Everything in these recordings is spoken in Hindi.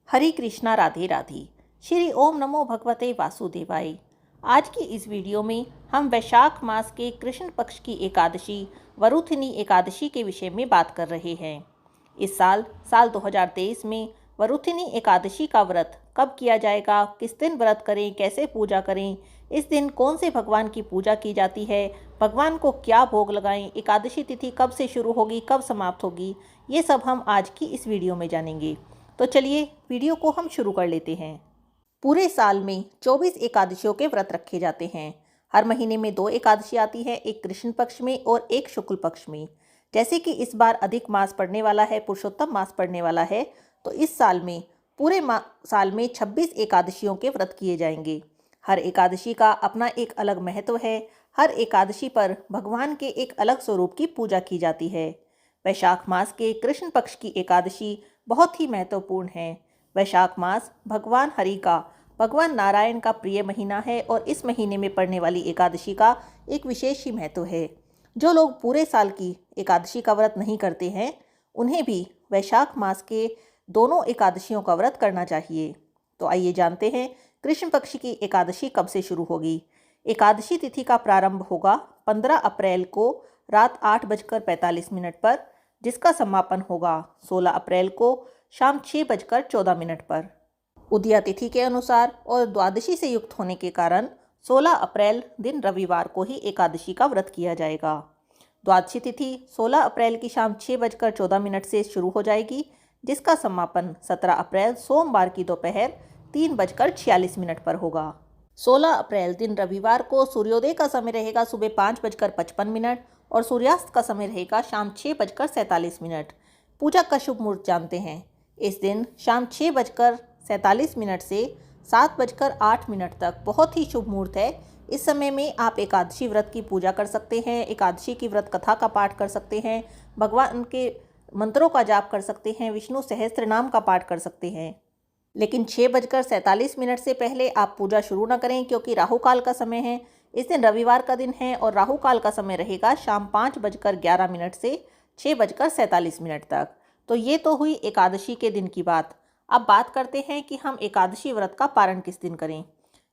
हरे कृष्णा राधे राधे। श्री ओम नमो भगवते वासुदेवाय। आज की इस वीडियो में हम वैशाख मास के कृष्ण पक्ष की एकादशी वरुथिनी एकादशी के विषय में बात कर रहे हैं। इस साल 2023 में वरुथिनी एकादशी का व्रत कब किया जाएगा, किस दिन व्रत करें, कैसे पूजा करें, इस दिन कौन से भगवान की पूजा की जाती है, भगवान को क्या भोग लगाएं, एकादशी तिथि कब से शुरू होगी, कब समाप्त होगी, ये सब हम आज की इस वीडियो में जानेंगे। तो चलिए वीडियो को हम शुरू कर लेते हैं। पूरे साल में 24 एकादशियों के व्रत रखे जाते हैं। हर महीने में 2 एकादशी आती है, एक कृष्ण पक्ष में और एक शुक्ल पक्ष में। जैसे कि इस बार अधिक मास पड़ने वाला है, पुरुषोत्तम मास पड़ने वाला है, तो इस साल में पूरे साल में 26 एकादशियों के व्रत किए जाएंगे। हर एकादशी का अपना एक अलग महत्व है। हर एकादशी पर भगवान के एक अलग स्वरूप की पूजा की जाती है। वैशाख मास के कृष्ण पक्ष की एकादशी बहुत ही महत्वपूर्ण है। वैशाख मास भगवान हरि का, भगवान नारायण का प्रिय महीना है और इस महीने में पड़ने वाली एकादशी का एक विशेष ही महत्व है। जो लोग पूरे साल की एकादशी का व्रत नहीं करते हैं, उन्हें भी वैशाख मास के दोनों एकादशियों का व्रत करना चाहिए। तो आइए जानते हैं कृष्ण पक्ष की एकादशी कब से शुरू होगी। एकादशी तिथि का प्रारंभ होगा 15 अप्रैल को रात 8:45 पर, जिसका समापन होगा 16 अप्रैल को शाम 6:14 पर। उदया तिथि के अनुसार और द्वादशी से युक्त होने के कारण 16 अप्रैल दिन रविवार को ही एकादशी का व्रत किया जाएगा। द्वादशी तिथि 16 अप्रैल की शाम 6:14 से शुरू हो जाएगी, जिसका समापन 17 अप्रैल सोमवार की दोपहर 3:46 पर होगा। 16 अप्रैल दिन रविवार को सूर्योदय का समय रहेगा सुबह 5:55 और सूर्यास्त का समय रहेगा शाम 6:47। पूजा का शुभ मुहूर्त जानते हैं। इस दिन शाम 6:47 से 7:08 तक बहुत ही शुभ मुहूर्त है। इस समय में आप एकादशी व्रत की पूजा कर सकते हैं, एकादशी की व्रत कथा का पाठ कर सकते हैं, भगवान के मंत्रों का जाप कर सकते हैं, विष्णु सहस्त्र नाम का पाठ कर सकते हैं। लेकिन 6:47 से पहले आप पूजा शुरू न करें, क्योंकि राहु काल का समय है। इस दिन रविवार का दिन है और राहु काल का समय रहेगा शाम 5:11 से 6:47 तक। तो ये तो हुई एकादशी के दिन की बात। अब बात करते हैं कि हम एकादशी व्रत का पारण किस दिन करें।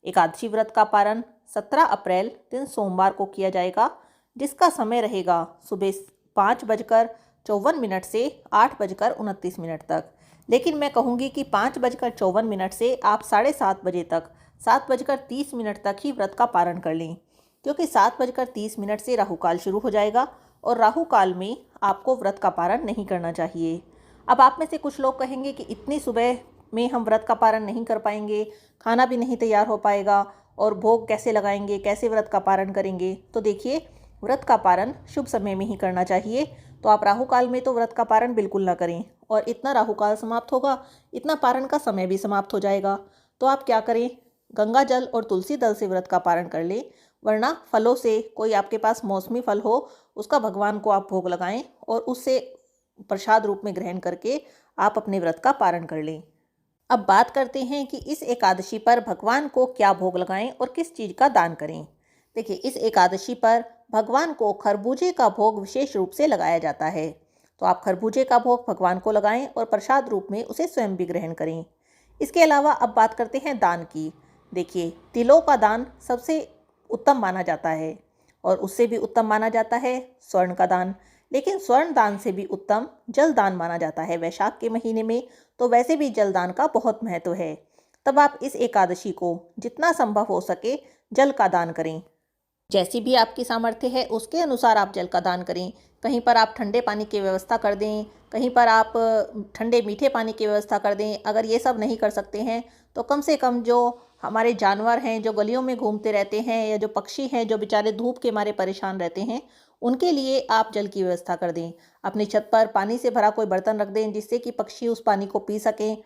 एकादशी व्रत का पारण 17 अप्रैल दिन सोमवार को किया जाएगा, जिसका समय रहेगा सुबह 5:54 से 8:29 तक। लेकिन मैं कहूँगी कि 5:54 से आप 7:30 बजे तक 7:30 तक ही व्रत का पारण कर लें, क्योंकि 7:30 से राहु काल शुरू हो जाएगा और राहु काल में आपको व्रत का पारण नहीं करना चाहिए। अब आप में से कुछ लोग कहेंगे कि इतनी सुबह में हम व्रत का पारण नहीं कर पाएंगे, खाना भी नहीं तैयार हो पाएगा और भोग कैसे लगाएंगे, कैसे व्रत का पारण करेंगे। तो देखिए, व्रत का पारण शुभ समय में ही करना चाहिए। तो आप राहु काल में तो व्रत का पारण बिल्कुल ना करें, और इतना राहु काल समाप्त होगा, इतना पारण का समय भी समाप्त हो जाएगा। तो आप क्या करें, गंगा जल और तुलसी दल से व्रत का पारण कर लें, वरना फलों से, कोई आपके पास मौसमी फल हो उसका भगवान को आप भोग लगाएं और उससे प्रसाद रूप में ग्रहण करके आप अपने व्रत का पारण कर लें। अब बात करते हैं कि इस एकादशी पर भगवान को क्या भोग लगाएं और किस चीज़ का दान करें। देखिए, इस एकादशी पर भगवान को खरबूजे का भोग विशेष रूप से लगाया जाता है। तो आप खरबूजे का भोग भगवान को लगाएं और प्रसाद रूप में उसे स्वयं भी ग्रहण करें। इसके अलावा अब बात करते हैं दान की। देखिए, तिलों का दान सबसे उत्तम माना जाता है और उससे भी उत्तम माना जाता है स्वर्ण का दान। लेकिन स्वर्ण दान से भी उत्तम जल दान माना जाता है। वैशाख के महीने में तो वैसे भी जल दान का बहुत महत्व है। तब आप इस एकादशी को जितना संभव हो सके जल का दान करें। जैसी भी आपकी सामर्थ्य है उसके अनुसार आप जल का दान करें। कहीं पर आप ठंडे पानी की व्यवस्था कर दें, कहीं पर आप ठंडे मीठे पानी की व्यवस्था कर दें। अगर ये सब नहीं कर सकते हैं तो कम से कम जो हमारे जानवर हैं, जो गलियों में घूमते रहते हैं, या जो पक्षी हैं जो बेचारे धूप के मारे परेशान रहते हैं, उनके लिए आप जल की व्यवस्था कर दें। अपनी छत पर पानी से भरा कोई बर्तन रख दें, जिससे कि पक्षी उस पानी को पी सकें।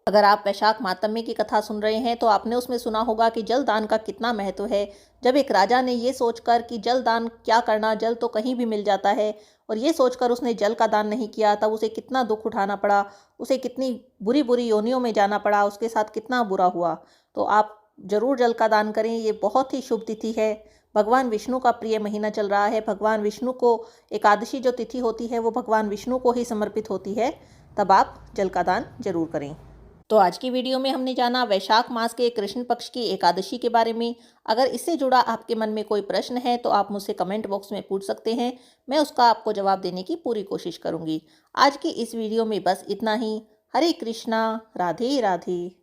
अगर आप वैशाख मातम्य की कथा सुन रहे हैं तो आपने उसमें सुना होगा कि जल दान का कितना महत्व है। जब एक राजा ने ये सोचकर कि जल दान क्या करना, जल तो कहीं भी मिल जाता है, और ये सोचकर उसने जल का दान नहीं किया, तब उसे कितना दुख उठाना पड़ा, उसे कितनी बुरी बुरी योनियों में जाना पड़ा, उसके साथ कितना बुरा हुआ। तो आप जरूर जल का दान करें। ये बहुत ही शुभ तिथि है। भगवान विष्णु का प्रिय महीना चल रहा है। भगवान विष्णु को एकादशी जो तिथि होती है वो भगवान विष्णु को ही समर्पित होती है। तब आप जल का दान जरूर करें। तो आज की वीडियो में हमने जाना वैशाख मास के कृष्ण पक्ष की एकादशी के बारे में। अगर इससे जुड़ा आपके मन में कोई प्रश्न है तो आप मुझसे कमेंट बॉक्स में पूछ सकते हैं। मैं उसका आपको जवाब देने की पूरी कोशिश करूंगी। आज की इस वीडियो में बस इतना ही। हरे कृष्णा, राधे राधे।